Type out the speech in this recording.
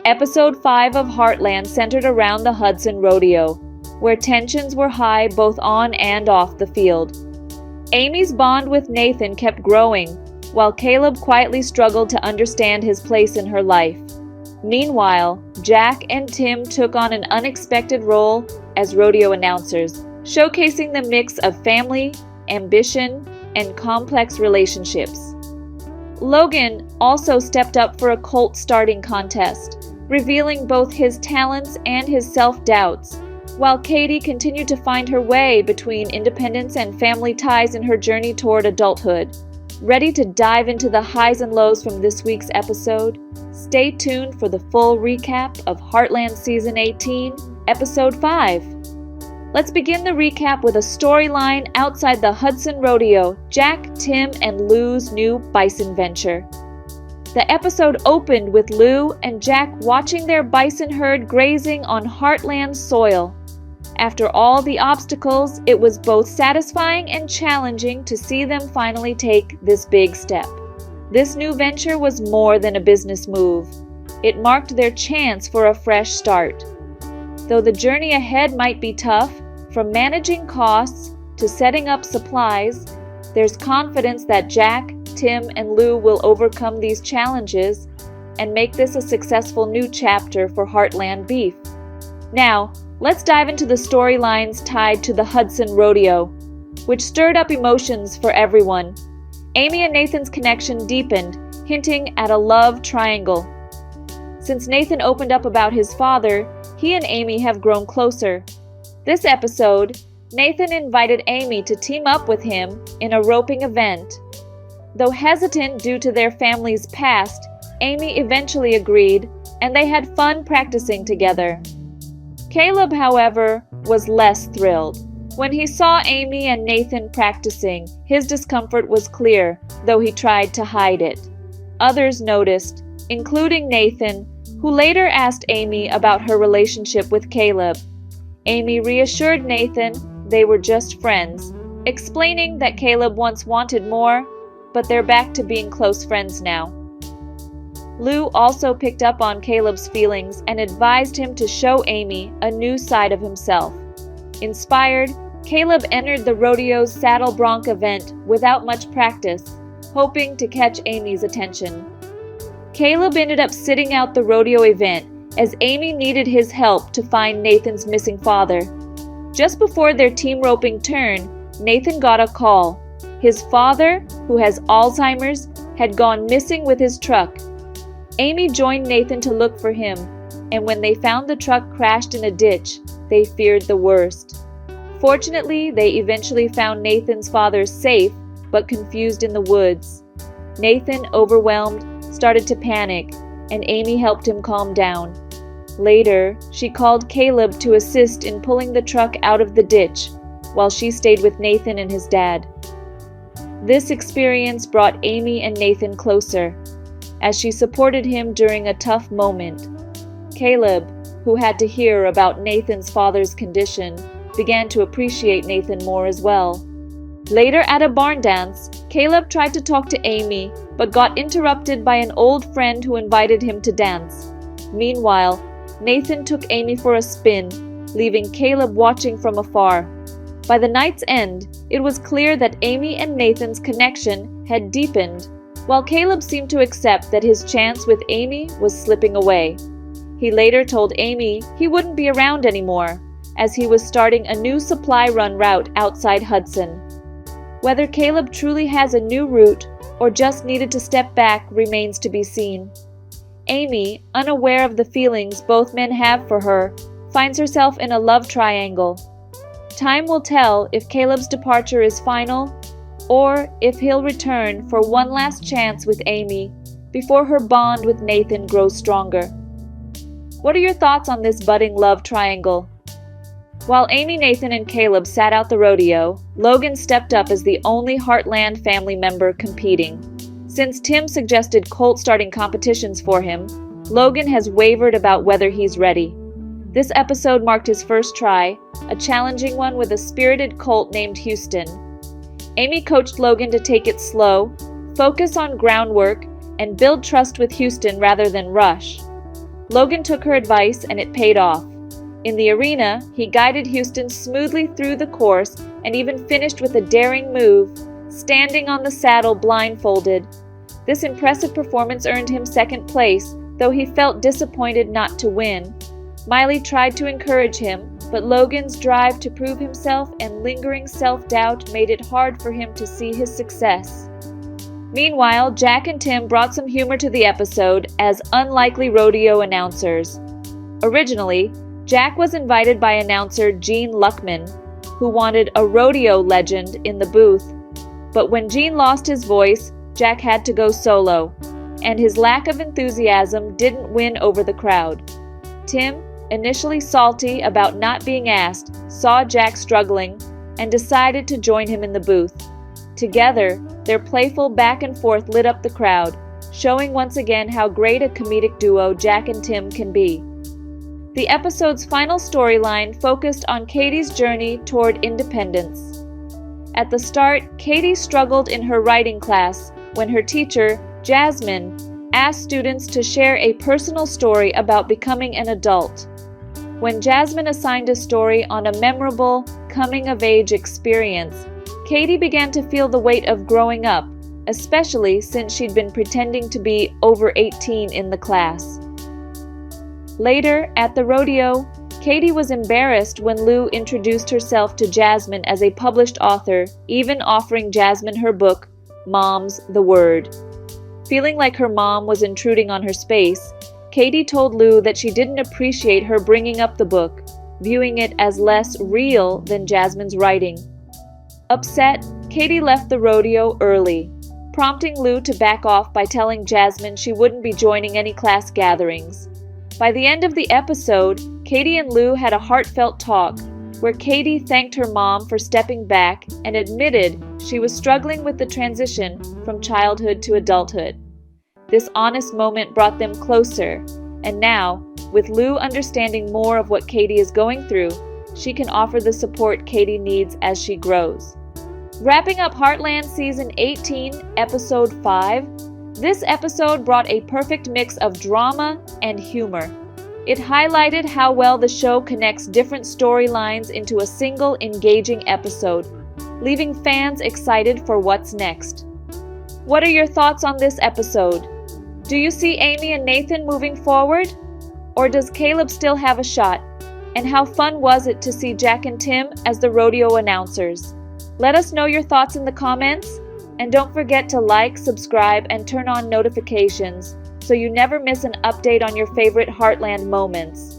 Episode 5 of Heartland centered around the Hudson Rodeo, where tensions were high both on and off the field. Amy's bond with Nathan kept growing, while Caleb quietly struggled to understand his place in her life. Meanwhile, Jack and Tim took on an unexpected role as rodeo announcers, showcasing the mix of family, ambition, and complex relationships. Logan also stepped up for a colt-starting contest, revealing both his talents and his self-doubts, while Katie continued to find her way between independence and family ties in her journey toward adulthood. Ready to dive into the highs and lows from this week's episode? Stay tuned for the full recap of Heartland Season 18, Episode 5. Let's begin the recap with a storyline outside the Hudson Rodeo, Jack, Tim, and Lou's new bison venture. The episode opened with Lou and Jack watching their bison herd grazing on Heartland soil. After all the obstacles, it was both satisfying and challenging to see them finally take this big step. This new venture was more than a business move. It marked their chance for a fresh start. Though the journey ahead might be tough, from managing costs to setting up supplies, there's confidence that Jack, Tim, and Lou will overcome these challenges and make this a successful new chapter for Heartland Beef. Now, let's dive into the storylines tied to the Hudson Rodeo, which stirred up emotions for everyone. Amy and Nathan's connection deepened, hinting at a love triangle. Since Nathan opened up about his father, he and Amy have grown closer. This episode, Nathan invited Amy to team up with him in a roping event. Though hesitant due to their family's past, Amy eventually agreed, and they had fun practicing together. Caleb, however, was less thrilled. When he saw Amy and Nathan practicing, his discomfort was clear, though he tried to hide it. Others noticed, including Nathan, who later asked Amy about her relationship with Caleb. Amy reassured Nathan they were just friends, explaining that Caleb once wanted more, but they're back to being close friends now. Lou also picked up on Caleb's feelings and advised him to show Amy a new side of himself. Inspired, Caleb entered the rodeo's saddle bronc event without much practice, hoping to catch Amy's attention. Caleb ended up sitting out the rodeo event as Amy needed his help to find Nathan's missing father. Just before their team roping turn, Nathan got a call. His father, who has Alzheimer's, had gone missing with his truck. Amy joined Nathan to look for him, and when they found the truck crashed in a ditch, they feared the worst. Fortunately, they eventually found Nathan's father safe, but confused in the woods. Nathan, overwhelmed, started to panic, and Amy helped him calm down. Later, she called Caleb to assist in pulling the truck out of the ditch, while she stayed with Nathan and his dad. This experience brought Amy and Nathan closer, as she supported him during a tough moment. Caleb, who had to hear about Nathan's father's condition, began to appreciate Nathan more as well. Later at a barn dance, Caleb tried to talk to Amy, but got interrupted by an old friend who invited him to dance. Meanwhile, Nathan took Amy for a spin, leaving Caleb watching from afar. By the night's end, it was clear that Amy and Nathan's connection had deepened, while Caleb seemed to accept that his chance with Amy was slipping away. He later told Amy he wouldn't be around anymore, as he was starting a new supply run route outside Hudson. Whether Caleb truly has a new route or just needed to step back remains to be seen. Amy, unaware of the feelings both men have for her, finds herself in a love triangle. Time will tell if Caleb's departure is final, or if he'll return for one last chance with Amy before her bond with Nathan grows stronger. What are your thoughts on this budding love triangle? While Amy, Nathan, and Caleb sat out the rodeo, Logan stepped up as the only Heartland family member competing. Since Tim suggested colt-starting competitions for him, Logan has wavered about whether he's ready. This episode marked his first try, a challenging one with a spirited colt named Houston. Amy coached Logan to take it slow, focus on groundwork, and build trust with Houston rather than rush. Logan took her advice and it paid off. In the arena, he guided Houston smoothly through the course and even finished with a daring move, standing on the saddle blindfolded. This impressive performance earned him second place, though he felt disappointed not to win. Miley tried to encourage him, but Logan's drive to prove himself and lingering self-doubt made it hard for him to see his success. Meanwhile, Jack and Tim brought some humor to the episode as unlikely rodeo announcers. Originally, Jack was invited by announcer Gene Luckman, who wanted a rodeo legend in the booth. But when Gene lost his voice, Jack had to go solo, and his lack of enthusiasm didn't win over the crowd. Tim, initially salty about not being asked, saw Jack struggling and decided to join him in the booth. Together, their playful back and forth lit up the crowd, showing once again how great a comedic duo Jack and Tim can be. The episode's final storyline focused on Katie's journey toward independence. At the start, Katie struggled in her writing class when her teacher, Jasmine, asked students to share a personal story about becoming an adult. When Jasmine assigned a story on a memorable coming-of-age experience, Katie began to feel the weight of growing up, especially since she'd been pretending to be over 18 in the class. Later, at the rodeo, Katie was embarrassed when Lou introduced herself to Jasmine as a published author, even offering Jasmine her book, Mom's the Word. Feeling like her mom was intruding on her space, Katie told Lou that she didn't appreciate her bringing up the book, viewing it as less real than Jasmine's writing. Upset, Katie left the rodeo early, prompting Lou to back off by telling Jasmine she wouldn't be joining any class gatherings. By the end of the episode, Katie and Lou had a heartfelt talk, where Katie thanked her mom for stepping back and admitted she was struggling with the transition from childhood to adulthood. This honest moment brought them closer, and now, with Lou understanding more of what Katie is going through, she can offer the support Katie needs as she grows. Wrapping up Heartland Season 18, Episode 5, this episode brought a perfect mix of drama and humor. It highlighted how well the show connects different storylines into a single engaging episode, leaving fans excited for what's next. What are your thoughts on this episode? Do you see Amy and Nathan moving forward? Or does Caleb still have a shot? And how fun was it to see Jack and Tim as the rodeo announcers? Let us know your thoughts in the comments, and don't forget to like, subscribe, and turn on notifications so you never miss an update on your favorite Heartland moments.